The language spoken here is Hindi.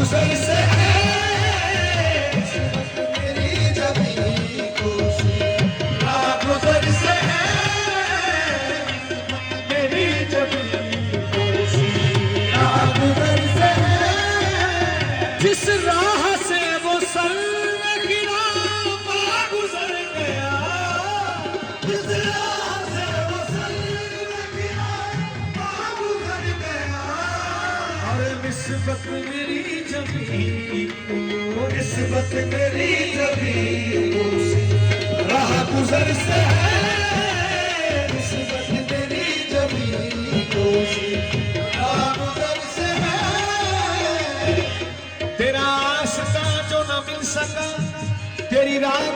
गुजर से है मेरी जबी कोशिश, राह गुजर से है मेरी जबी कोशिश, राह गुजर से है जिस राह से वो सर गिरा वहाँ गुजर गया, जिस राह से वो सर गिरा वहाँ गुजर गया। और निस्बत मेरी जबी निस्बत मेरी जबी राह गुजर से है निस्बत मेरी जबी राह गुजर से है। तेरा आशिका जो न मिल सका तेरी राह